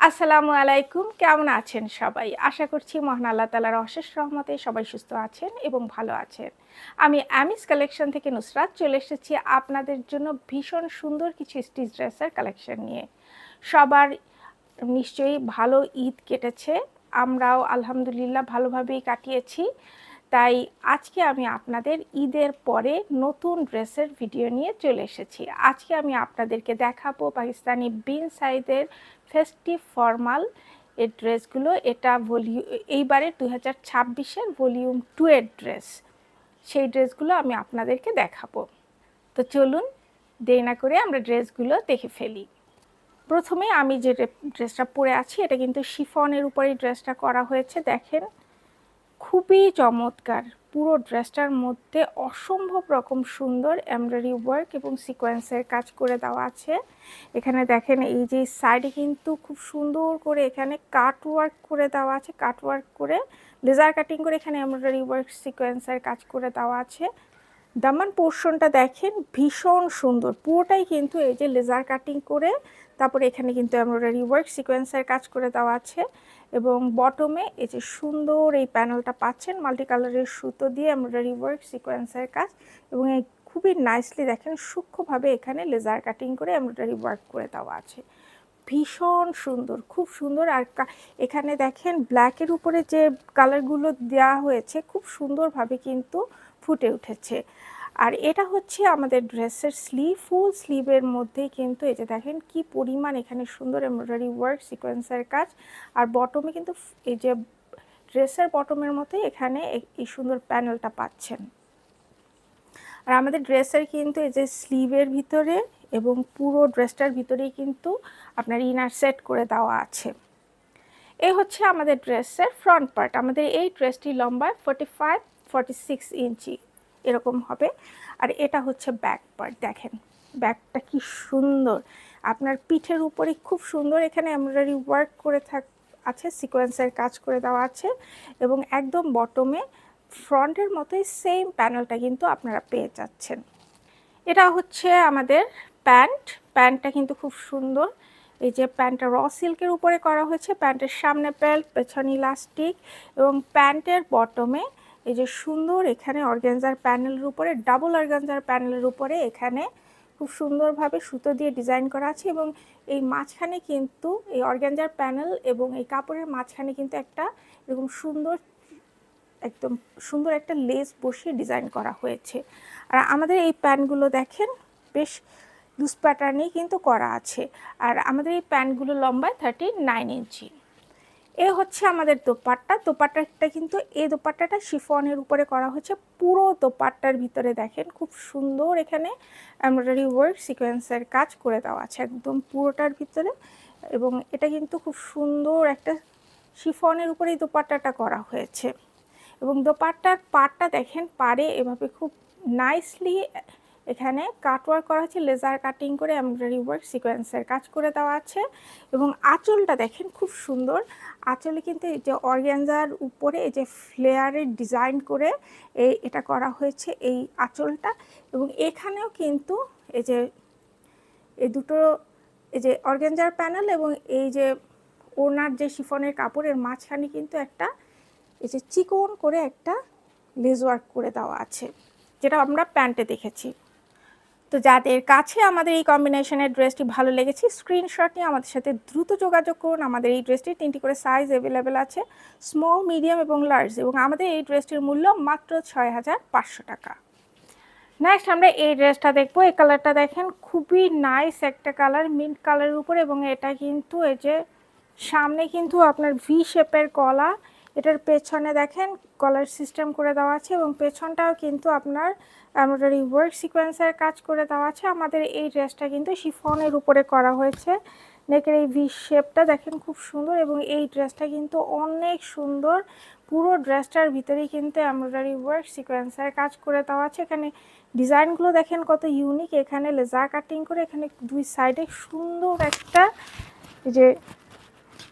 আসসালামু আলাইকুম। কেমন আছেন সবাই? আশা করছি মহান আল্লাহ তাআলার অশেষ রহমতে সবাই সুস্থ আছেন এবং ভালো আছেন। আমি আমিস কালেকশন থেকে নুসরাত চলে এসেছি আপনাদের জন্য ভীষণ সুন্দর কিছু স্টিচ ড্রেসের কালেকশন নিয়ে। সবার নিশ্চয়ই ভালো ঈদ কেটেছে। আমরাও আলহামদুলিল্লাহ ভালোভাবেই কাটিয়েছি। তাই আজকে আমি আপনাদের ঈদের পরে নতুন ড্রেসের ভিডিও নিয়ে চলে এসেছি। আজকে আমি আপনাদেরকে দেখাবো পাকিস্তানি বিন সাইদের ফেস্টিভ ফর্মাল এই ড্রেসগুলো। এটা এইবারে 2026-এর ভলিউম 2 এর ড্রেস। সেই ড্রেসগুলো আমি আপনাদেরকে দেখাবো। তো চলুন দেরি না করে আমরা ড্রেসগুলো দেখে ফেলি। প্রথমে আমি যে ড্রেসটা পরে আছি এটা কিন্তু শিফনের উপরেই ড্রেসটা করা হয়েছে। দেখেন খুবই চমৎকার। পুরো ড্রেসটার মধ্যে অসম্ভব রকম সুন্দর এমব্রয়ডারি ওয়ার্ক এবং সিকোয়েন্সের কাজ করে দেওয়া আছে। এখানে দেখেন এই যে সাইডে কিন্তু খুব সুন্দর করে এখানে কাট ওয়ার্ক করে দেওয়া আছে, কাট ওয়ার্ক করে লেজার কাটিং করে এখানে এমব্রয়ডারি ওয়ার্ক সিকোয়েন্সের কাজ করে দেওয়া আছে। দামান পোর্শনটা দেখেন ভীষণ সুন্দর, পুরোটাই কিন্তু এই যে লেজার কাটিং করে তারপরে এখানে কিন্তু এমব্রয়ডারি ওয়ার্ক সিকোয়েন্সের কাজ করে দেওয়া আছে এবং বটমে এই যে সুন্দর এই প্যানেলটা পাচ্ছেন মাল্টি কালারের সুতো দিয়ে এমব্রয়ডারি ওয়ার্ক সিকোয়েন্সের কাজ এবং এই খুবই নাইসলি দেখেন সূক্ষ্মভাবে এখানে লেজার কাটিং করে এমব্রয়ডারি ওয়ার্ক করে দেওয়া আছে। ভীষণ সুন্দর, খুব সুন্দর। আর এখানে দেখেন ব্ল্যাকের উপরে যে কালারগুলো দেওয়া হয়েছে খুব সুন্দরভাবে কিন্তু ফুটে উঠেছে। আর এটা হচ্ছে আমাদের ড্রেসের স্লিভ, ফুল স্লিভের মধ্যেই কিন্তু এই যে দেখেন কি পরিমাণ এখানে সুন্দর এমব্রয়ডারি ওয়ার্ক সিকোয়েন্সের কাজ। আর বটমে কিন্তু এই যে ড্রেসের বটমের মতোই এখানে এই সুন্দর প্যানেলটা পাচ্ছেন। আর আমাদের ড্রেসের কিন্তু এই যে স্লিভের ভিতরে এবং পুরো ড্রেসটার ভিতরেই কিন্তু আপনার ইনার সেট করে দেওয়া আছে। এই হচ্ছে আমাদের ড্রেসের ফ্রন্ট পার্ট। আমাদের এই ড্রেসটি লম্বায় 45-46 ইঞ্চি এরকম হবে। আর এটা হচ্ছে ব্যাক পার্ট। দেখেন ব্যাকটা কি সুন্দর, আপনার পিঠের উপরে খুব সুন্দর এখানে এমব্রয়ডারি ওয়ার্ক করে আছে, সিকোয়েন্সের কাজ করে দেওয়া আছে এবং একদম বটমে ফ্রন্টের মতোই সেম প্যানেলটা কিন্তু আপনারা পেয়ে যাচ্ছেন। এটা হচ্ছে আমাদের প্যান্টটা কিন্তু খুব সুন্দর। এই যে প্যান্টটা র সিল্কের উপরে করা হয়েছে, প্যান্টের সামনে বেল্ট, পেছনে ইলাস্টিক এবং প্যান্টের বটমে এই যে সুন্দর এখানে অর্গানজার প্যানেলের উপরে, ডাবল অর্গানজার প্যানেলের উপরে এখানে খুব সুন্দরভাবে সুতো দিয়ে ডিজাইন করা আছে এবং এই মাঝখানে কিন্তু এই অর্গানজার প্যানেল এবং এই কাপড়ের মাঝখানে কিন্তু একটা এরকম সুন্দর একদম সুন্দর একটা লেস বসিয়ে ডিজাইন করা হয়েছে। আর আমাদের এই প্যান্টগুলো দেখেন বেশ লুজ প্যাটার্নেই কিন্তু করা আছে। আর আমাদের এই প্যান্টগুলো লম্বায় 39 ইঞ্চি। এ হচ্ছে আমাদের দোপাট্টাটা কিন্তু এই দোপাট্টাটা শিফনের উপরে করা হয়েছে। পুরো দোপাট্টার ভিতরে দেখেন খুব সুন্দর এখানে এমব্রয়ডারি ওয়ার্ক সিকোয়েন্সের কাজ করে দেওয়া আছে একদম পুরোটার ভিতরে এবং এটা কিন্তু খুব সুন্দর একটা শিফনের উপরে এই দোপাট্টাটা করা হয়েছে এবং দোপাট্টার পাড়টা দেখেন পাড়ে এভাবে খুব নাইসলি এখানে কাটওয়ার্ক করা হয়েছে, লেজার কাটিং করে এমব্রয়ডারি ওয়ার্ক সিকোয়েন্সের কাজ করে দেওয়া আছে এবং আঁচলটা দেখেন খুব সুন্দর। আঁচলে কিন্তু এই যে অর্গানজার উপরে এই যে ফ্লেয়ারের ডিজাইন করে এটা করা হয়েছে এই আঁচলটা এবং এখানেও কিন্তু এই যে এই দুটো এই যে অর্গানজার প্যানেল এবং এই যে ওনার যে শিফনের কাপড়ের মাঝখানে কিন্তু একটা এই যে চিকন করে একটা লেস ওয়ার্ক করে দেওয়া আছে, যেটা আমরা প্যান্টে দেখেছি। তো যাদের কাছে আমাদের এই কম্বিনেশনের ড্রেসটি ভালো লেগেছে স্ক্রিনশট নিয়ে আমাদের সাথে দ্রুত যোগাযোগ করুন। আমাদের এই ড্রেসটির 3টি করে সাইজ অ্যাভেলেবেল আছে, স্মল, মিডিয়াম এবং লার্জ, এবং আমাদের এই ড্রেসটির মূল্য মাত্র 6500 টাকা। নেক্সট আমরা এই ড্রেসটা দেখবো। এই কালারটা দেখেন খুবই নাইস একটা কালার, মিন্ট কালারের উপরে এবং এটা কিন্তু এই যে সামনে কিন্তু আপনার ভি শেপের গলা, এটার পেছনে দেখেন কলার সিস্টেম করে দেওয়া আছে এবং পেছনটাও কিন্তু আপনার এমব্রয়ডারি ওয়ার্ক সিকোয়েন্সের কাজ করে দেওয়া আছে। আমাদের এই ড্রেসটা কিন্তু শিফনের উপরে করা হয়েছে। নেকের এই ভি শেপটা দেখেন খুব সুন্দর এবং এই ড্রেসটা কিন্তু অনেক সুন্দর। পুরো ড্রেসটার ভিতরেই কিন্তু এমব্রয়ডারি ওয়ার্ক সিকোয়েন্সের কাজ করে দেওয়া আছে। এখানে ডিজাইনগুলো দেখেন কত ইউনিক, এখানে লেজার কাটিং করে এখানে দুই সাইডে সুন্দর একটা এই যে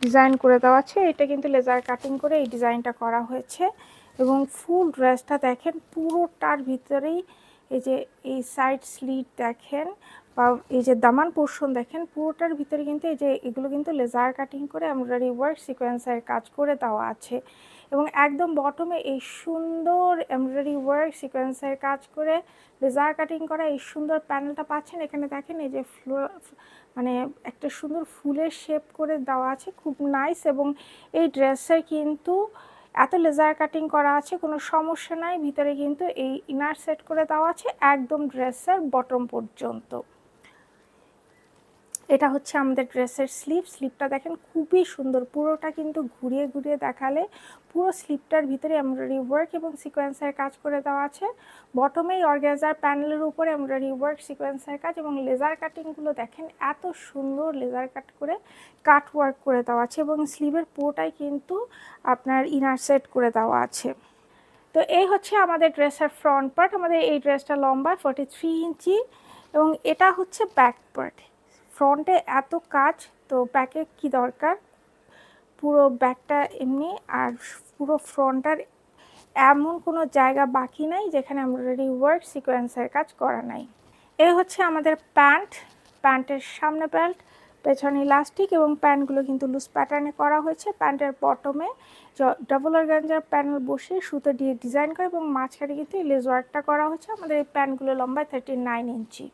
ডিজাইন করে দেওয়া আছে। এটা কিন্তু লেজার কাটিং করে এই ডিজাইনটা করা হয়েছে এবং ফুল ড্রেসটা দেখেন পুরোটার ভিতরেই এই যে এই সাইড স্লিট দেখেন বা এই যে দামান পোর্শন দেখেন পুরোটার ভিতরে কিন্তু এই যে এগুলো কিন্তু লেজার কাটিং করে এমব্রয়ডারি ওয়ার্ক সিকোয়েন্সের কাজ করে দেওয়া আছে এবং একদম বটমে এই সুন্দর এমব্রয়ডারি ওয়ার্ক সিকোয়েন্সের কাজ করে লেজার কাটিং করা এই সুন্দর প্যানেলটা পাচ্ছেন। এখানে দেখেন এই যে মানে একটা সুন্দর ফুলের শেপ করে দেওয়া আছে, খুব নাইস। এবং এই ড্রেসের কিন্তু এত লেজার কাটিং করা আছে, কোনো সমস্যা নাই। ভিতরে কিন্তু এই ইনার সেট করে দেওয়া আছে একদম ড্রেসের বটম পর্যন্ত। এটা হচ্ছে আমাদের ড্রেসের স্লিপটা দেখেন খুবই সুন্দর, পুরোটা কিন্তু ঘুরিয়ে ঘুরিয়ে দেখালে পুরো স্লিপটার ভিতরে এমব্রয়ডারি ওয়ার্ক এবং সিকোয়েন্সের কাজ করে দেওয়া আছে। বটমেই অর্গানজার প্যানেলের উপরে এমব্রয়ডারি ওয়ার্ক সিকোয়েন্সের কাজ এবং লেজার কাটিংগুলো দেখেন এত সুন্দর লেজার কাট করে কাট ওয়ার্ক করে দেওয়া আছে এবং স্লিভের পুরোটাই কিন্তু আপনার ইনার সেট করে দেওয়া আছে। তো এই হচ্ছে আমাদের ড্রেসের ফ্রন্ট পার্ট। আমাদের এই ড্রেসটা লম্বা 43 ইঞ্চি এবং এটা হচ্ছে ব্যাক পার্ট। ফ্রন্টে এত কাজ, তো ব্যাকে কি দরকার, পুরো ব্যাকটা এমনি আর পুরো ফ্রন্টটার এমন কোনো জায়গা বাকি নাই যেখানে এমব্রয়ডারি ওয়ার্ক সিকোয়েন্সের কাজ করা নাই। এই হচ্ছে আমাদের প্যান্টের সামনে বেল্ট, পেছনে ইলাস্টিক এবং প্যান্টগুলো কিন্তু লুজ প্যাটার্নে করা হয়েছে। প্যান্টের বটমে ডাবল অর্গানজার প্যানেল বসিয়ে সুতো দিয়ে ডিজাইন করে এবং মাঝখানে কিন্তু লেস ওয়ার্কটা করা হয়েছে। আমাদের এই প্যান্টগুলো লম্বায় 39 ইঞ্চি।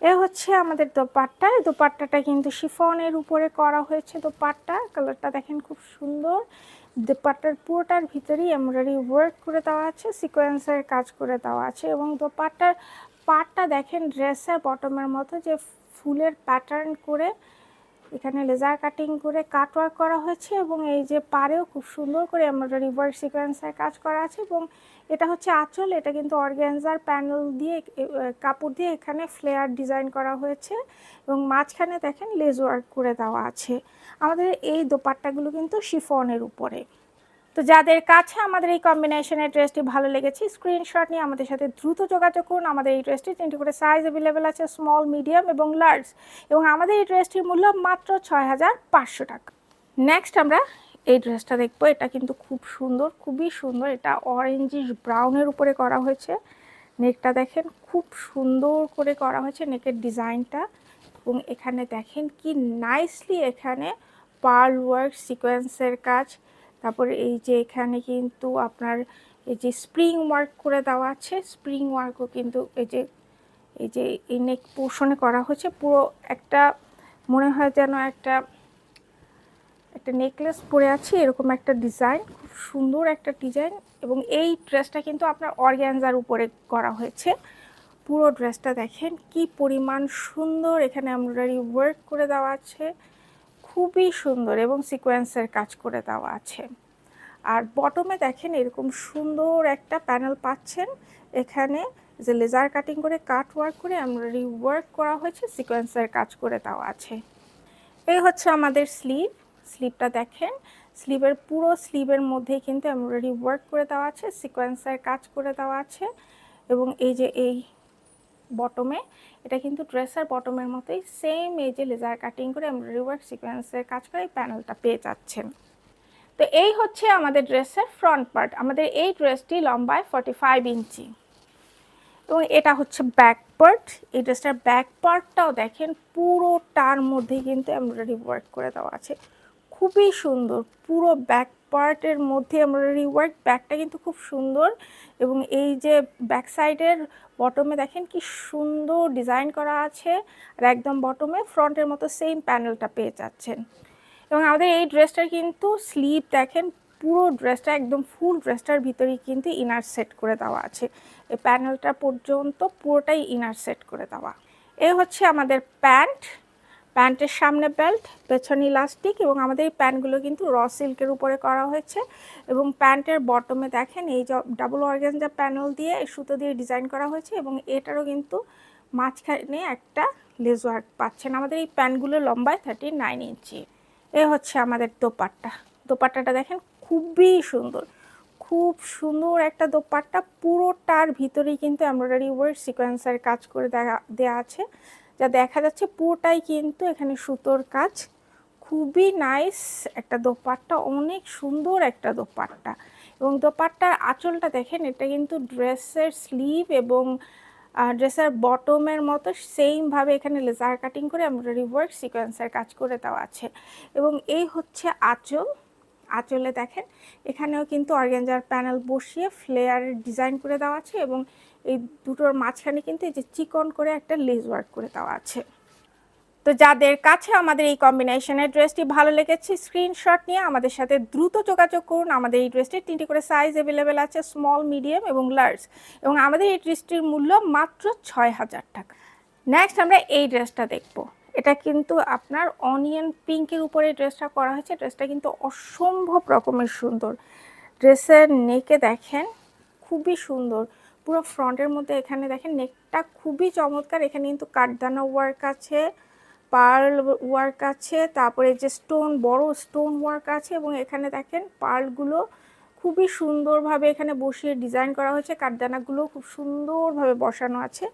এ হচ্ছে আমাদের দোপাট্টা। দোপাট্টাটা কিন্তু শিফনের উপরে করা হয়েছে। দোপাট্টা কালারটা দেখেন খুব সুন্দর। দোপাট্টার পুরোটার ভিতরেই এমব্রয়ডারি ওয়ার্ক করে দেওয়া আছে, সিকোয়েন্সের কাজ করে দেওয়া আছে এবং দোপাট্টার পাটটা দেখেন ড্রেসের বটমের মতো যে ফুলের প্যাটার্ন করে এখানে লেজার কাটিং করে কাটওয়ার্ক করা হয়েছে এবং এই যে পাড়েও খুব সুন্দর করে এমব্রয়ডারি ওয়ার্ক সিকোয়েন্সের কাজ করা আছে এবং এটা হচ্ছে আঁচল। এটা কিন্তু অর্গানজার প্যানেল দিয়ে কাপড় দিয়ে এখানে ফ্লেয়ার ডিজাইন করা হয়েছে এবং মাঝখানে দেখেন লেজ ওয়ার্ক করে দেওয়া আছে। আমাদের এই দোপাট্টাগুলো কিন্তু শিফনের উপরে। তো যাদের কাছে আমাদের এই কম্বিনেশনের ড্রেসটি ভালো লেগেছে স্ক্রিনশট নিয়ে আমাদের সাথে দ্রুত যোগাযোগ করুন। আমাদের এই ড্রেসটি 3টি করে সাইজ অ্যাভেলেবেল আছে, স্মল, মিডিয়াম এবং লার্জ, এবং আমাদের এই ড্রেসটির মূল্য মাত্র 6500 টাকা। নেক্সট আমরা এই ড্রেসটা দেখবো। এটা কিন্তু খুব সুন্দর, খুবই সুন্দর। এটা অরেঞ্জিশ ব্রাউনের উপরে করা হয়েছে। নেকটা দেখেন খুব সুন্দর করে করা হয়েছে নেকের ডিজাইনটা এবং এখানে দেখেন কি নাইসলি এখানে পার্ল ওয়ার্ক সিকোয়েন্সের কাজ। তারপরে এই যে এখানে কিন্তু আপনার এই যে স্প্রিং ওয়ার্ক করে দেওয়া আছে, স্প্রিং ওয়ার্কও কিন্তু এই যে এই নেক পোর্শনে করা হয়েছে। পুরো একটা মনে হয় যেন একটা নেকলেস পরে আছি এরকম একটা ডিজাইন, খুব সুন্দর একটা ডিজাইন। এবং এই ড্রেসটা কিন্তু আপনার অর্গানজার উপরে করা হয়েছে। পুরো ড্রেসটা দেখেন কি পরিমাণ সুন্দর, এখানে এমব্রয়ডারি ওয়ার্ক করে দেওয়া আছে, খুবই সুন্দর এবং সিকোয়েন্সের কাজ করে দেওয়া আছে। আর বটমে দেখেন এরকম সুন্দর একটা প্যানেল পাচ্ছেন। এখানে যে লেজার কাটিং করে কাট ওয়ার্ক করে এমব্রয়ডারি ওয়ার্ক করা হয়েছে, সিকোয়েন্সের কাজ করে দেওয়া আছে। এই হচ্ছে আমাদের স্লিভটা দেখেন, স্লিভের পুরো স্লিভের মধ্যেই কিন্তু এমব্রয়ডারি ওয়ার্ক করে দেওয়া আছে, সিকোয়েন্সের কাজ করে দেওয়া আছে। এবং এই যে এই বটমে, এটা কিন্তু ড্রেসের বটমের মতোই সেম এই যে লেজার কাটিং করে এমব্রয়ডারি ওয়ার্ক সিকোয়েন্সের কাজ করে এই প্যানেলটা পেয়ে যাচ্ছেন। তো এই হচ্ছে আমাদের ড্রেসের ফ্রন্ট পার্ট। আমাদের এই ড্রেসটি লম্বায় 45 ইঞ্চি এবং এটা হচ্ছে ব্যাক পার্ট। এই ড্রেসটার ব্যাক পার্টটাও দেখেন পুরোটার মধ্যে কিন্তু এমব্রয়ডারি ওয়ার্ক করে দেওয়া আছে, খুবই সুন্দর। পুরো ব্যাক পার্টের মধ্যে এমব্রয়ডারি ওয়ার্ক, ব্যাকটা কিন্তু খুব সুন্দর। এবং এই যে ব্যাক সাইডের বটমে দেখেন কি সুন্দর ডিজাইন করা আছে আর একদম বটমে ফ্রন্টের মতো সেম প্যানেলটা পেয়ে যাচ্ছেন। এবং আমাদের এই ড্রেসটার কিন্তু স্লিভ দেখেন, পুরো ড্রেসটা একদম ফুল ড্রেসটার ভিতরেই কিন্তু ইনার সেট করে দেওয়া আছে, এই প্যানেলটা পর্যন্ত পুরোটাই ইনার সেট করে দেওয়া। এই হচ্ছে আমাদের প্যান্টের সামনে বেল্ট, পেছনে ইলাস্টিক এবং আমাদের এই প্যান্টগুলো কিন্তু র সিল্কের উপরে করা হয়েছে। এবং প্যান্টের বটমে দেখেন এই যে ডাবল অর্গানজা প্যানেল দিয়ে সুতো দিয়ে ডিজাইন করা হয়েছে এবং এটারও কিন্তু মাঝখানে একটা লেস ওয়ার্ক পাচ্ছেন। আমাদের এই প্যান্টগুলো লম্বায় 39 ইঞ্চি। এ হচ্ছে আমাদের দোপাট্টাটা দেখেন খুবই সুন্দর, খুব সুন্দর একটা দোপাট্টা। পুরোটার ভিতরেই কিন্তু এমব্রয়ডারি ওয়ার্ক সিকোয়েন্সের কাজ করে দেওয়া আছে, যা দেখা যাচ্ছে পুরোটাই কিন্তু এখানে সুতোর কাজ। খুবই নাইস একটা দোপাট্টা, অনেক সুন্দর একটা দোপাট্টা। এবং দোপাট্টার আঁচলটা দেখেন, এটা কিন্তু ড্রেসের স্লিভ এবং ড্রেসের বটমের মতো সেমভাবে এখানে লেজার কাটিং করে এমব্রয়ডারি ওয়ার্ক সিকোয়েন্সের কাজ করে দেওয়া আছে। এবং এই হচ্ছে আঁচল। আঁচলে দেখেন এখানেও কিন্তু অর্গানজার প্যানেল বসিয়ে ফ্লেয়ারের ডিজাইন করে দেওয়া আছে এবং এই দুটোর মাঝখানে কিন্তু এই যে চিকন করে একটা লেস ওয়ার্ক করে দেওয়া আছে। তো যাদের কাছে আমাদের এই কম্বিনেশনের ড্রেসটি ভালো লেগেছে স্ক্রিনশট নিয়ে আমাদের সাথে দ্রুত যোগাযোগ করুন। আমাদের এই ড্রেসটির 3টি করে সাইজ অ্যাভেলেবেল আছে, স্মল, মিডিয়াম এবং লার্জ, এবং আমাদের এই ড্রেসটির মূল্য মাত্র ৬,০০০ টাকা। নেক্সট আমরা এই ড্রেসটা দেখব। এটা কিন্তু আপনার অনিয়ন পিঙ্কের উপরে ড্রেসটা করা হয়েছে। ড্রেসটা কিন্তু অসম্ভব রকমের সুন্দর। ড্রেসের নেকে দেখেন খুবই সুন্দর, পুরো ফ্রন্টের মধ্যে এখানে দেখেন নেকটা খুবই চমৎকার। এখানে কিন্তু কাঠদানা ওয়ার্ক আছে, পার্ল ওয়ার্ক আছে, তারপরে যে স্টোন, বড় স্টোন ওয়ার্ক আছে, এবং এখানে দেখেন পার্লগুলো খুবই সুন্দরভাবে এখানে বসিয়ে ডিজাইন করা হয়েছে। কাঠদানাগুলো খুব সুন্দরভাবে বসানো আছে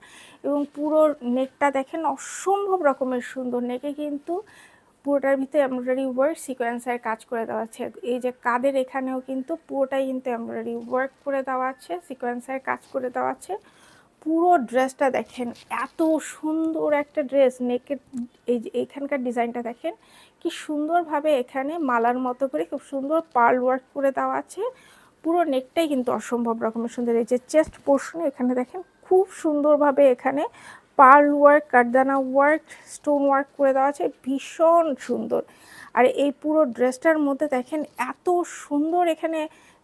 এবং পুরো নেকটা দেখেন অসম্ভব রকমের সুন্দর। নেকে কিন্তু পুরোটার ভিতরে এমব্রয়ডারি ওয়ার্ক সিকোয়েন্সের কাজ করে দেওয়া আছে। এই যে কাদের এখানেও কিন্তু পুরোটাই কিন্তু এমব্রয়ডারি ওয়ার্ক করে দেওয়া আছে, সিকোয়েন্সের কাজ করে দেওয়া আছে। পুরো ড্রেসটা দেখেন এত সুন্দর একটা ড্রেস। নেকের এই যে এইখানকার ডিজাইনটা দেখেন কি সুন্দরভাবে এখানে মালার মতো করে খুব সুন্দর পার্ল ওয়ার্ক করে দেওয়া আছে। পুরো নেকটাই কিন্তু অসম্ভব রকমের সুন্দর। এই যে চেস্ট পোর্শনে এখানে দেখেন খুব সুন্দরভাবে এখানে পার্ল ওয়ার্ক, কাঠদানা ওয়ার্ক, স্টোন ওয়ার্ক করে দেওয়া আছে, ভীষণ সুন্দর। আর এই পুরো ড্রেসটার মধ্যে দেখেন এত সুন্দর এখানে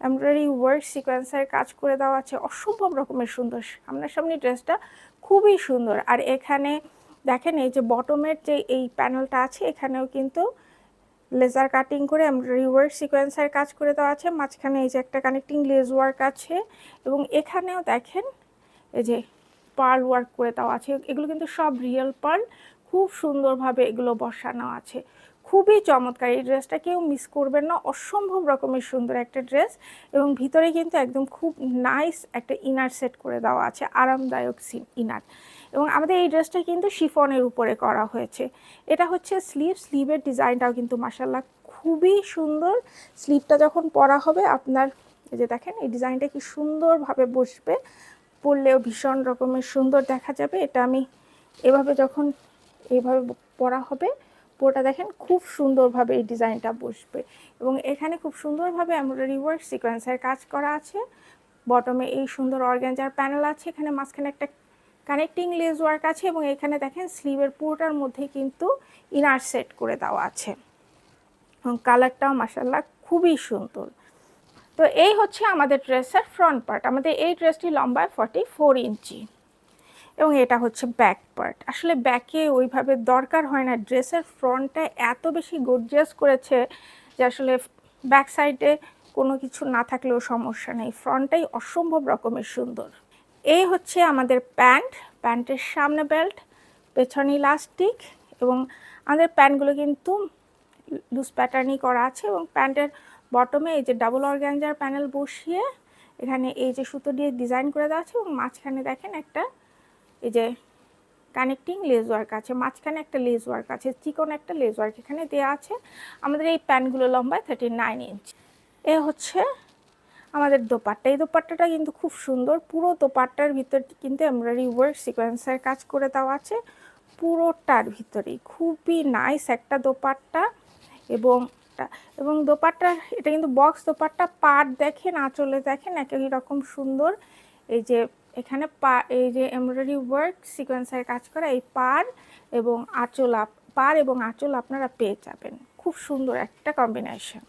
এমব্রয়ডারি ওয়ার্ক সিকোয়েন্সের কাজ করে দেওয়া আছে, অসম্ভব রকমের সুন্দর। সামনাসামনি ড্রেসটা খুবই সুন্দর। আর এখানে দেখেন এই যে বটমের যে এই প্যানেলটা আছে এখানেও কিন্তু লেজার কাটিং করে এমব্রয়ডারি ওয়ার্ক সিকোয়েন্সের কাজ করে দেওয়া আছে। মাঝখানে এই যে একটা কানেক্টিং লেস ওয়ার্ক আছে এবং এখানেও দেখেন এই যে পার্ল ওয়ার্ক করে দেওয়া আছে। এগুলো কিন্তু সব রিয়েল পার্ল, খুব সুন্দরভাবে এগুলো বসানো আছে, খুবই চমৎকার। এই ড্রেসটা কেউ মিস করবেন না, অসম্ভব রকমের সুন্দর একটা ড্রেস। এবং ভিতরে কিন্তু একদম খুব নাইস একটা ইনার সেট করে দেওয়া আছে, আরামদায়ক ইনার। এবং আমাদের এই ড্রেসটা কিন্তু শিফনের উপরে করা হয়েছে। এটা হচ্ছে স্লিভের ডিজাইনটাও কিন্তু মাশাআল্লাহ খুবই সুন্দর। স্লিভটা যখন পরা হবে আপনার এই যে দেখেন এই ডিজাইনটা কি সুন্দরভাবে বসবে, পরলেও ভীষণ রকমের সুন্দর দেখা যাবে। এটা আমি এভাবে যখন এইভাবে পরা হবে পুরোটা দেখেন খুব সুন্দরভাবে এই ডিজাইনটা বসবে। এবং এখানে খুব সুন্দরভাবে এমব্রয়ডারি ওয়ার্ক সিকোয়েন্সের কাজ করা আছে। বটমে এই সুন্দর অর্গানজার প্যানেল আছে, এখানে মাঝখানে একটা কানেক্টিং লেস ওয়ার্ক আছে এবং এখানে দেখেন স্লিভের পুরোটার মধ্যে কিন্তু ইনার সেট করে দেওয়া আছে এবং কালারটাও মাশাআল্লাহ খুবই সুন্দর। তো এই হচ্ছে আমাদের ড্রেসের ফ্রন্ট পার্ট। আমাদের এই ড্রেসটি লম্বায় 44 ইঞ্চি এবং এটা হচ্ছে ব্যাক পার্ট। আসলে ব্যাকে ওইভাবে দরকার হয় না, ড্রেসের ফ্রন্টটা এত বেশি গর্জিয়াস করেছে যে আসলে ব্যাক সাইডে কোনো কিছু না থাকলেও সমস্যা নেই, ফ্রন্টটাই অসম্ভব রকমের সুন্দর। এই হচ্ছে আমাদের প্যান্টের সামনে বেল্ট, পেছনে ইলাস্টিক, এবং আমাদের প্যান্টগুলো কিন্তু লুজ প্যাটার্নই করা আছে। এবং প্যান্টের বটমে এই যে ডাবল অর্গানজার প্যানেল বসিয়ে এখানে এই যে সুতো দিয়ে ডিজাইন করে দেওয়া আছে এবং মাঝখানে দেখেন একটা এই যে কানেক্টিং লেস ওয়ার্ক আছে, মাঝখানে একটা লেস ওয়ার্ক আছে, চিকন একটা লেস ওয়ার্ক এখানে দেওয়া আছে। আমাদের এই প্যান্টগুলো লম্বায় 39 ইঞ্চি। এ হচ্ছে আমাদের দোপাট্টা। এই দোপাট্টাটা কিন্তু খুব সুন্দর, পুরো দোপাট্টার ভিতর কিন্তু এমব্রয়ডারি ওয়ার্ক সিকোয়েন্সের কাজ করে দেওয়া আছে পুরোটার ভিতরেই, খুবই নাইস একটা দোপাট্টা। এবং দোপাট্টা এটা কিন্তু বক্স দোপাট্টা, পাট দেখেন, আঁচলে দেখেন একই রকম সুন্দর। এই যে এখানে এই যে এমব্রয়ডারি ওয়ার্ক সিকোয়েন্সের কাজ করা এই পার এবং আঁচল আপনারা পেয়ে যাবেন। খুব সুন্দর একটা কম্বিনেশন।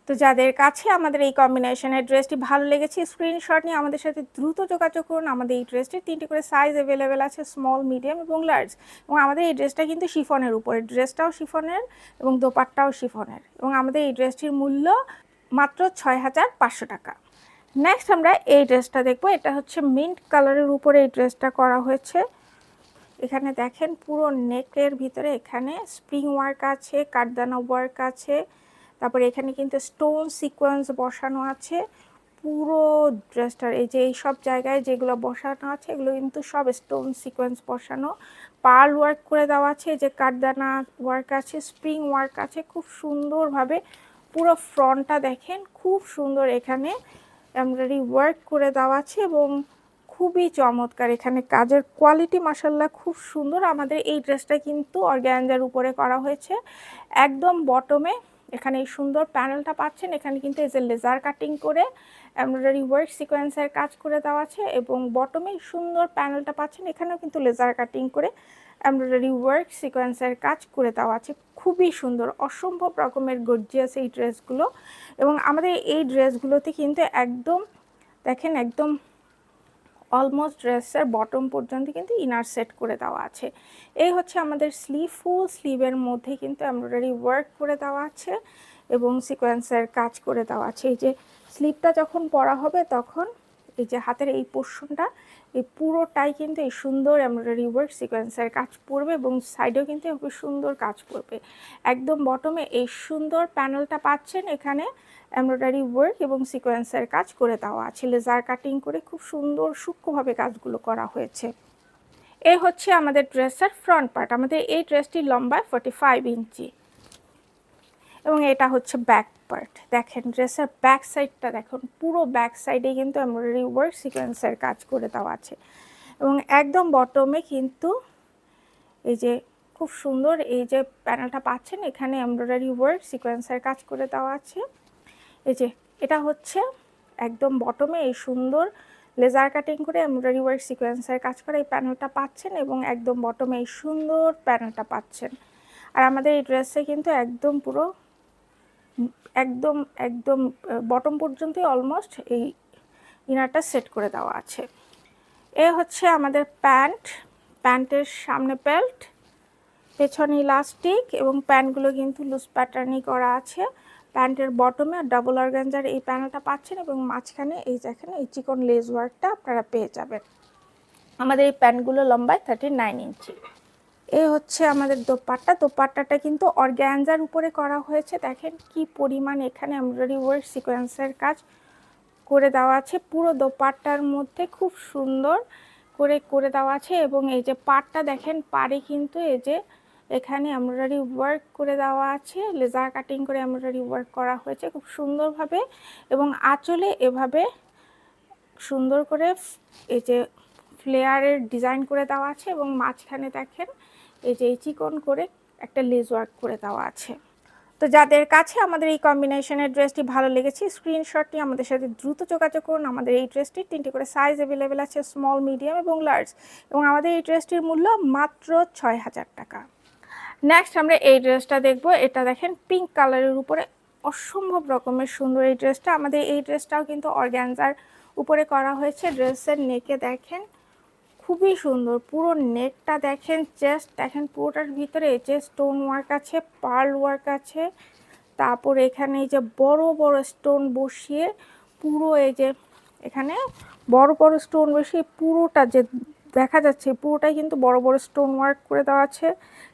তো যাদের কাছে আমাদের এই কম্বিনেশনের ড্রেসটি ভালো লেগেছে স্ক্রিনশট নিয়ে আমাদের সাথে দ্রুত যোগাযোগ করুন। আমাদের এই ড্রেসটির 3টি করে সাইজ অ্যাভেলেবেল আছে, স্মল, মিডিয়াম এবং লার্জ। এবং আমাদের এই ড্রেসটা কিন্তু শিফনের উপরে, ড্রেসটাও শিফনের এবং দোপাট্টাও শিফনের। এবং আমাদের এই ড্রেসটির মূল্য মাত্র 6,500 টাকা। নেক্সট আমরা এই ড্রেসটা দেখব। এটা হচ্ছে মিন্ট কালারের উপরে এই ড্রেসটা করা হয়েছে। এখানে দেখেন পুরো নেকের ভিতরে এখানে স্প্রিং ওয়ার্ক আছে, কাঠদানা ওয়ার্ক আছে, তারপরে এখানে কিন্তু স্টোন সিকোয়েন্স বসানো আছে পুরো ড্রেসটার। এই যে এই সব জায়গায় যেগুলো বসানো আছে এগুলো কিন্তু সব স্টোন সিকোয়েন্স বসানো, পার্ল ওয়ার্ক করে দেওয়া আছে, যে কাঠদানা ওয়ার্ক আছে, স্প্রিং ওয়ার্ক আছে, খুব সুন্দরভাবে পুরো ফ্রন্টটা দেখেন খুব সুন্দর এখানে এমব্রয়ডারি ওয়ার্ক করে দেওয়া আছে এবং খুবই চমৎকার। এখানে কাজের কোয়ালিটি মাশাআল্লাহ খুব সুন্দর। আমাদের এই ড্রেসটা কিন্তু অর্গানজার উপরে করা হয়েছে। একদম বটমে এখানে এই সুন্দর প্যানেলটা পাচ্ছেন। এখানে কিন্তু এই যে লেজার কাটিং করে এমব্রয়ডারি ওয়ার্ক সিকোয়েন্সের কাজ করে দেওয়া আছে এবং বটমে সুন্দর প্যানেলটা পাচ্ছেন। এখানেও কিন্তু লেজার কাটিং করে এমব্রয়ডারি ওয়ার্ক সিকোয়েন্সের কাজ করে দেওয়া আছে। খুবই সুন্দর, অসম্ভব রকমের গর্জিয়াস এই ড্রেসগুলো। এবং আমাদের এই ড্রেসগুলোতে কিন্তু একদম দেখেন, একদম অলমোস্ট ড্রেসের বটম পর্যন্ত কিন্তু ইনার সেট করে দেওয়া আছে। এই হচ্ছে আমাদের স্লিভ, ফুল স্লিভের মধ্যে কিন্তু এমব্রয়ডারি ওয়ার্ক করে দেওয়া আছে এবং সিকোয়েন্সের কাজ করে দেওয়া আছে। এই যে স্লিভটা যখন পরা হবে তখন এই যে হাতের এই পোর্শনটা, এই পুরোটাই কিন্তু এই সুন্দর এমব্রয়ডারি ওয়ার্ক সিকোয়েন্সের কাজ পড়বে এবং সাইডেও কিন্তু খুব সুন্দর কাজ পড়বে। একদম বটমে এই সুন্দর প্যানেলটা পাচ্ছেন। এখানে এমব্রয়ডারি ওয়ার্ক এবং সিকোয়েন্সের কাজ করে দেওয়া আছে। লেজার কাটিং করে খুব সুন্দর সূক্ষ্মভাবে কাজগুলো করা হয়েছে। এই হচ্ছে আমাদের ড্রেসের ফ্রন্ট পার্ট। আমাদের এই ড্রেসটির লম্বা 45 ইঞ্চি এবং এটা হচ্ছে ব্যাক পার্ট। দেখেন ড্রেসের ব্যাক সাইডটা দেখুন, পুরো ব্যাক সাইডে কিন্তু এমব্রয়ডারি ওয়ার্ক সিকোয়েন্সের কাজ করে দেওয়া আছে এবং একদম বটমে কিন্তু এই যে খুব সুন্দর এই যে প্যানেলটা পাচ্ছেন, এখানে এমব্রয়ডারি ওয়ার্ক সিকোয়েন্সের কাজ করে দেওয়া আছে। এই যে এটা হচ্ছে একদম বটমে এই সুন্দর লেজার কাটিং করে এমব্রয়ডারি ওয়ার্ক সিকোয়েন্সের কাজ করে এই প্যানেলটা পাচ্ছেন এবং একদম বটমে এই সুন্দর প্যানেলটা পাচ্ছেন। আর আমাদের এই ড্রেসে কিন্তু একদম পুরো একদম একদম বটম পর্যন্তই অলমোস্ট এই ইনারটা সেট করে দেওয়া আছে। এ হচ্ছে আমাদের প্যান্ট, প্যান্টের সামনে বেল্ট, পেছনে ইলাস্টিক এবং প্যান্টগুলো কিন্তু লুজ প্যাটার্নই করা আছে। প্যান্টের বটমে ডাবল অর্গানজার এই প্যানেলটা পাচ্ছেন এবং মাঝখানে এই দেখেন এই চিকন লেস ওয়ার্কটা আপনারা পেয়ে যাবেন। আমাদের এই প্যান্টগুলো লম্বায় 39 ইঞ্চি। এই হচ্ছে আমাদের দোপাট্টা। দোপাট্টাটা কিন্তু অর্গানজার উপরে করা হয়েছে। দেখেন কি পরিমাণ এখানে এমব্রয়ডারি ওয়ার্ক সিকোয়েন্সের কাজ করে দেওয়া আছে। পুরো দোপাট্টার মধ্যে খুব সুন্দর করে দেওয়া আছে এবং এই যে পাড়টা দেখেন, পাড়ে কিন্তু এই যে এখানে এমব্রয়ডারি ওয়ার্ক করে দেওয়া আছে, লেজার কাটিং করে এমব্রয়ডারি ওয়ার্ক করা হয়েছে খুব সুন্দরভাবে এবং আঁচলে এভাবে সুন্দর করে এই যে ফ্লেয়ারের ডিজাইন করে দেওয়া আছে এবং মাঝখানে দেখেন এই যে চিকন করে একটা লেস ওয়ার্ক করে দেওয়া আছে। তো যাদের কাছে আমাদের এই কম্বিনেশনের ড্রেসটি ভালো লেগেছে, স্ক্রিনশটটি আমাদের সাথে দ্রুত যোগাযোগ করুন। আমাদের এই ড্রেসটির 3টি করে সাইজ অ্যাভেলেবেল আছে, স্মল, মিডিয়াম এবং লার্জ, এবং আমাদের এই ড্রেসটির মূল্য মাত্র 6000 টাকা। নেক্সট আমরা এই ড্রেসটা দেখব। এটা দেখেন পিঙ্ক কালারের উপরে অসম্ভব রকমের সুন্দর এই ড্রেসটা। আমাদের এই ড্রেসটাও কিন্তু অর্গানজার উপরে করা হয়েছে। ড্রেসের নেকে দেখেন খুবই সুন্দর, পুরো নেকটা দেখেন, চেস্ট দেখেন, পুরোটার ভিতরে এই যে স্টোন ওয়ার্ক আছে, পার্ল ওয়ার্ক আছে, তারপর এখানে এই যে বড় বড় স্টোন বসিয়ে পুরো এই যে এখানে বড় বড় স্টোন বসিয়ে পুরোটা যে দেখা যাচ্ছে পুরোটাই কিন্তু বড় বড় স্টোন ওয়ার্ক করে দেওয়া আছে,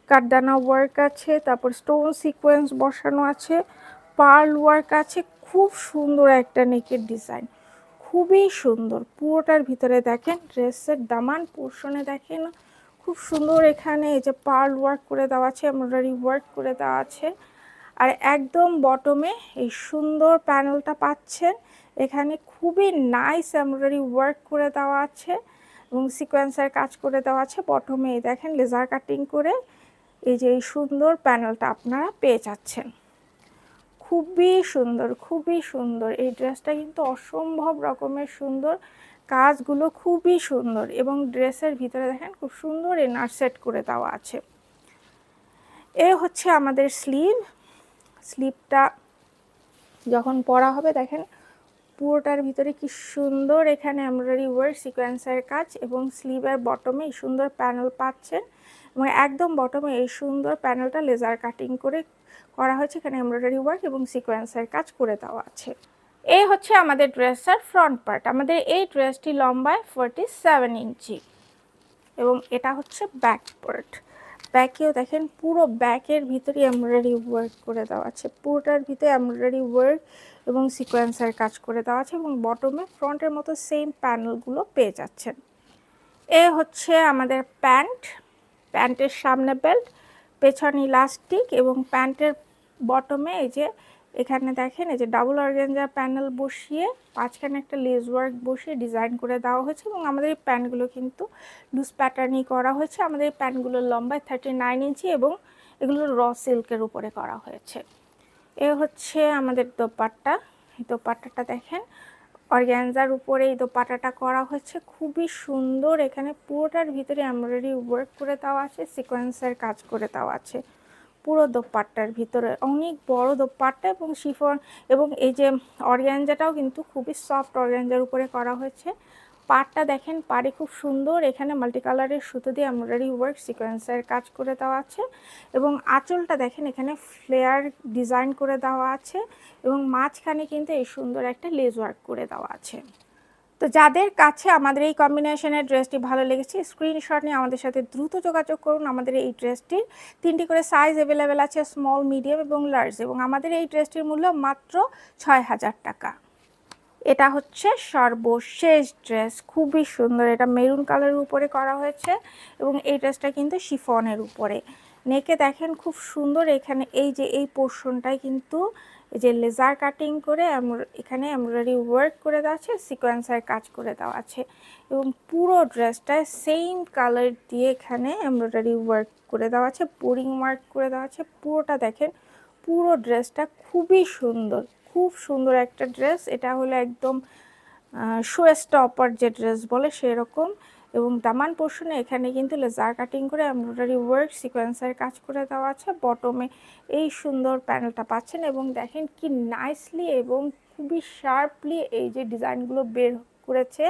কাঠদানা ওয়ার্ক আছে, তারপর স্টোন সিকোয়েন্স বসানো আছে, পার্ল ওয়ার্ক আছে। খুব সুন্দর একটা নেকের ডিজাইন, খুবই সুন্দর। পুরোটার ভিতরে দেখেন ড্রেসের দামান পোর্শনে দেখেন খুব সুন্দর এখানে এই যে পার্ল ওয়ার্ক করে দেওয়া আছে, এমব্রয়ডারি ওয়ার্ক করে দেওয়া আছে। আর একদম বটমে এই সুন্দর প্যানেলটা পাচ্ছেন, এখানে খুবই নাইস এমব্রয়ডারি ওয়ার্ক করে দেওয়া আছে এবং সিকোয়েন্সের কাজ করে দেওয়া আছে। বটমে এই দেখেন লেজার কাটিং করে এই যে এই সুন্দর প্যানেলটা আপনারা পেয়ে যাচ্ছেন। খুবই সুন্দর, খুবই সুন্দর। এই ড্রেসটা কিন্তু অসম্ভব রকমের সুন্দর, কাজগুলো খুবই সুন্দর এবং ড্রেসের ভিতরে দেখেন খুব সুন্দর ইনার সেট করে দেওয়া আছে। এ হচ্ছে আমাদের স্লিভ। স্লিভটা যখন পরা হবে দেখেন পুরোটার ভিতরে কি সুন্দর এখানে এমব্রয়ডারি ওয়ার্ক সিকোয়েন্সের কাজ এবং স্লিভের বটমে এই সুন্দর প্যানেল পাচ্ছেন এবং একদম বটমে এই সুন্দর প্যানেলটা লেজার কাটিং করে করা হয়েছে, এখানে এমব্রয়ডারি ওয়ার্ক এবং সিকোয়েন্সের কাজ করে দেওয়া আছে। এই হচ্ছে আমাদের ড্রেসের ফ্রন্ট পার্ট। আমাদের এই ড্রেসটি লম্বায় 47 ইঞ্চি এবং এটা হচ্ছে ব্যাক পার্ট। ব্যাকেও দেখেন পুরো ব্যাকের ভিতরে এমব্রয়ডারি ওয়ার্ক করে দেওয়া আছে, পুরোটার ভিতরে এমব্রয়ডারি ওয়ার্ক এবং সিকোয়েন্সের কাজ করে দেওয়া আছে এবং বটমে ফ্রন্টের মতো সেম প্যানেলগুলো পেয়ে যাচ্ছেন। এ হচ্ছে আমাদের প্যান্ট, প্যান্টের সামনে বেল্ট, পেছনে ইলাস্টিক এবং প্যান্টের বটমে এই যে এখানে দেখেন এই যে ডাবল অর্গানজা প্যানেল বসিয়ে মাঝখানে একটা লেস ওয়ার্ক বসিয়ে ডিজাইন করে দেওয়া হয়েছে এবং আমাদের এই প্যান্টগুলো কিন্তু লুজ প্যাটার্নই করা হয়েছে। আমাদের এই প্যান্টগুলোর লম্বায় 39 ইঞ্চি এবং এগুলো র সিল্কের উপরে করা হয়েছে। এ হচ্ছে আমাদের দোপাট্টা। এই দোপাট্টাটা দেখেন অর্গানজার উপরে এই দোপাট্টাটা করা হয়েছে, খুবই সুন্দর। এখানে পুরোটার ভিতরে এমব্রয়ডারি ওয়ার্ক করে দেওয়া আছে, সিকোয়েন্সের কাজ করে দেওয়া আছে পুরো দোপাট্টার ভিতরে। অনেক বড় দোপাট্টা এবং শিফন এবং এই যে অর্গানজাটাও কিন্তু খুবই সফট অর্গানজার উপরে করা হয়েছে। পাড়টা দেখেন, পাড়ে খুব সুন্দর এখানে মাল্টি কালারের সুতো দিয়ে এমব্রয়ডারি ওয়ার্ক সিকোয়েন্সের কাজ করে দেওয়া আছে এবং আঁচলটা দেখেন এখানে ফ্লেয়ার ডিজাইন করে দেওয়া আছে এবং মাঝখানে কিন্তু এই সুন্দর একটা লেস ওয়ার্ক করে দেওয়া আছে। তো যাদের কাছে আমাদের এই কম্বিনেশনের ড্রেসটি ভালো লেগেছে স্ক্রিনশট নিয়ে আমাদের সাথে দ্রুত যোগাযোগ করুন। আমাদের এই ড্রেসটির 3টি করে সাইজ অ্যাভেলেবেল আছে, স্মল, মিডিয়াম এবং লার্জ, এবং আমাদের এই ড্রেসটির মূল্য মাত্র 6000 টাকা। এটা হচ্ছে সর্বশেষ ড্রেস, খুবই সুন্দর। এটা মেরুন কালারের উপরে করা হয়েছে এবং এই ড্রেসটা কিন্তু শিফনের উপরে। নেকে দেখেন খুব সুন্দর, এখানে এই যে এই পোর্শনটায় কিন্তু এই যে লেজার কাটিং করে এখানে এমব্রয়ডারি ওয়ার্ক করে দেওয়া আছে, সিকোয়েন্সের কাজ করে দেওয়া আছে এবং পুরো ড্রেসটায় সেম কালার দিয়ে এখানে এমব্রয়ডারি ওয়ার্ক করে দেওয়া আছে, বোরিং ওয়ার্ক করে দেওয়া আছে। পুরোটা দেখেন, পুরো ড্রেসটা খুবই সুন্দর, খুব সুন্দর একটা ড্রেস। এটা হলো একদম শো স্টপার যে ড্রেস বলে সেরকম, এবং দামান পোর্শনে এখানে কিন্তু লেজার কাটিং করে এমব্রয়ডারি ওয়ার্ক সিকোয়েন্সের কাজ করে দেওয়া আছে। বটমে এই সুন্দর প্যানেলটা পাচ্ছেন এবং দেখেন কি নাইসলি এবং খুবই শার্পলি এই যে ডিজাইনগুলো বের করেছে।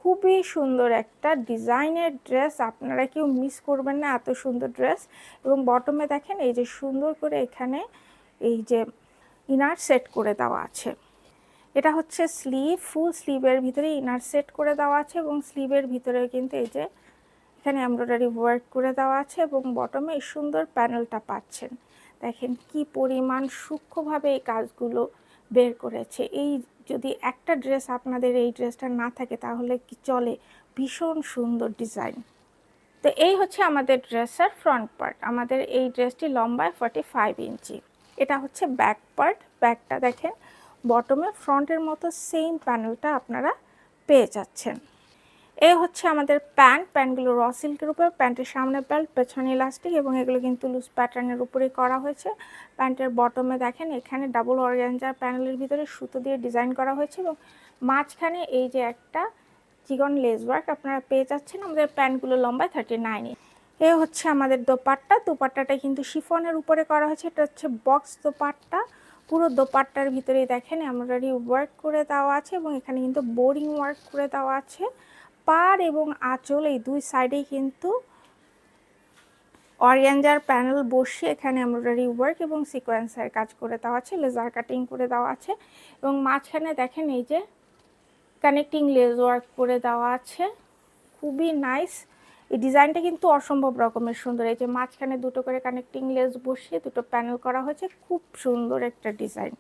খুবই সুন্দর একটা ডিজাইনের ড্রেস, আপনারা কেউ মিস করবেন না, এত সুন্দর ড্রেস। এবং বটমে দেখেন এই যে সুন্দর করে এখানে এই যে ইনার সেট করে দেওয়া আছে। এটা হচ্ছে স্লিভ, ফুল স্লিভের ভিতরে ইনার সেট করে দেওয়া আছে এবং স্লিভের ভিতরে কিন্তু এই যে এখানে এমব্রয়ডারি ওয়ার্ক করে দেওয়া আছে এবং বটমে এই সুন্দর প্যানেলটা পাচ্ছেন। দেখেন কি পরিমাণ সূক্ষ্মভাবে এই কাজগুলো বের করেছে। এই যদি একটা ড্রেস আপনাদের এই ড্রেসটা না থাকে তাহলে কি চলে, ভীষণ সুন্দর ডিজাইন। তো এই হচ্ছে আমাদের ড্রেসের ফ্রন্ট পার্ট। আমাদের এই ড্রেসটি লম্বায় 45 ইঞ্চি। এটা হচ্ছে ব্যাক পার্ট। ব্যাকটা দেখেন বটমে ফ্রন্টের মতো সেম প্যানেলটা আপনারা পেয়ে যাচ্ছেন। এই হচ্ছে আমাদের প্যান্টগুলো র সিল্কের উপর, প্যান্টের সামনে বেল্ট, পেছনে ইলাস্টিক এবং এগুলো কিন্তু লুজ প্যাটার্নের উপরেই করা হয়েছে। প্যান্টের বটমে দেখেন এখানে ডাবল অর্গানজার প্যানেলের ভিতরে সুতো দিয়ে ডিজাইন করা হয়েছে এবং মাঝখানে এই যে একটা চিকন লেস ওয়ার্ক আপনারা পেয়ে যাচ্ছেন। আমাদের প্যান্টগুলো লম্বায় 39। এ হচ্ছে আমাদের দোপাট্টা। দোপাট্টাটা কিন্তু শিফনের উপরে করা হয়েছে। এটা হচ্ছে বক্স দোপাট্টা। পুরো দোপাট্টার ভিতরেই দেখেন এমব্রয়ডারি ওয়ার্ক করে দেওয়া আছে এবং এখানে কিন্তু বোরিং ওয়ার্ক করে দেওয়া আছে। পাড় এবং আঁচল এই দুই সাইডেই কিন্তু অর্গানজার প্যানেল বসিয়ে এখানে এমব্রয়ডারি ওয়ার্ক এবং সিকোয়েন্সের কাজ করে দেওয়া আছে, লেজার কাটিং করে দেওয়া আছে এবং মাঝখানে দেখেন এই যে কানেক্টিং লেস ওয়ার্ক করে দেওয়া আছে, খুবই নাইস। এই ডিজাইনটা কিন্তু অসম্ভব রকমের সুন্দর। এই যে মাঝখানে দুটো করে কানেক্টিং লেস বসিয়ে দুটো প্যানেল করা হয়েছে, খুব সুন্দর একটা ডিজাইন।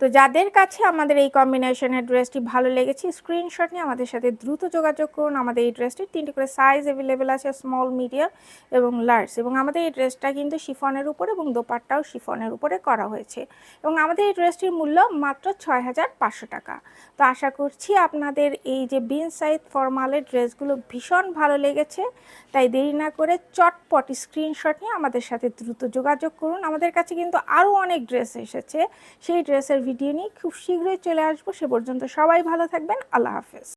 তো যাদের কাছে আমাদের এই কম্বিনেশনের ড্রেসটি ভালো লেগেছে স্ক্রিনশট নিয়ে আমাদের সাথে দ্রুত যোগাযোগ করুন। আমাদের এই ড্রেসটির 3টি করে সাইজ অ্যাভেলেবেল আছে, স্মল, মিডিয়াম এবং লার্জ, এবং আমাদের এই ড্রেসটা কিন্তু শিফনের উপরে এবং দোপাট্টাও শিফনের উপরে করা হয়েছে এবং আমাদের এই ড্রেসটির মূল্য মাত্র 6500 টাকা। তো আশা করছি আপনাদের এই যে বিন সাইজ ফরমালের ড্রেসগুলো ভীষণ ভালো লেগেছে। তাই দেরি না করে চটপট স্ক্রিনশট নিয়ে আমাদের সাথে দ্রুত যোগাযোগ করুন। আমাদের কাছে কিন্তু আরও অনেক ড্রেস এসেছে, সেই ড্রেসের ভিডিও নিয়ে খুব শীঘ্রই চলে আসবো। সে পর্যন্ত সবাই ভালো থাকবেন। আল্লাহ হাফেজ।